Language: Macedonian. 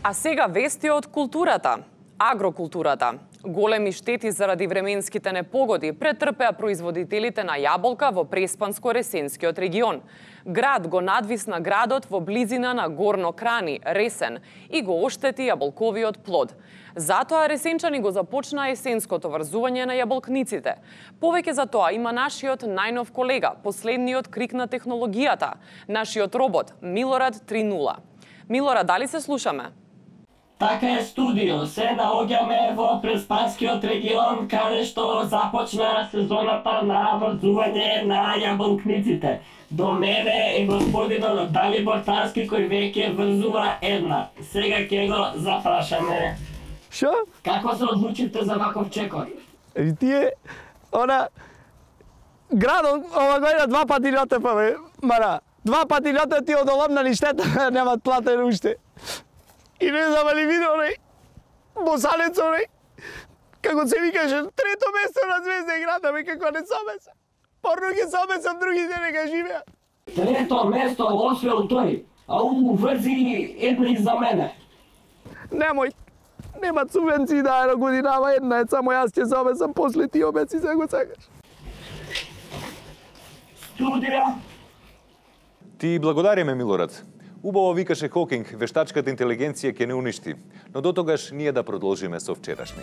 А сега вести од културата. Агрокултурата. Големи штети заради временските непогоди претрпеа производителите на јаболка во Преспанско-Ресенскиот регион. Град го надвисна градот во близина на Горно Крани, Ресен, и го оштети јаболковиот плод. Затоа ресенчани го започна есенското врзување на јаболкниците. Повеќе за тоа има нашиот најнов колега, последниот крик на технологијата, нашиот робот Милорад 3.0. Милорад, дали се слушаме? Така е, студио. Се наоѓаме во Преспанскиот регион, каде што започна сезоната на врзување на јаболкниците. До мене е господинот Далибор Тарски, кој веќе врзува една. Сега ќе го запрашаме. Шо? Како се одлучите за ваков чекор? Тие, градот ова година 2 пати летепа, бе, мара. 2 пати летети од оломна ништета, немат платен уште. И не знам али видео, босалец, како се викаше, трето место на Звезда играта, бе, како не собеса. Порно ќе собесам, другите нека живеат. Трето место освел тој, а врзи една и за мене. Немој, немат субвенции да една годинава една, само јас ќе собесам, после ти обеци се го сакаш. Студија. Ти благодариме, Милорад. Убаво викаше Хокинг, вештачката интелигенција ќе не уништи, но до тогаш ние да продолжиме со вчерашни.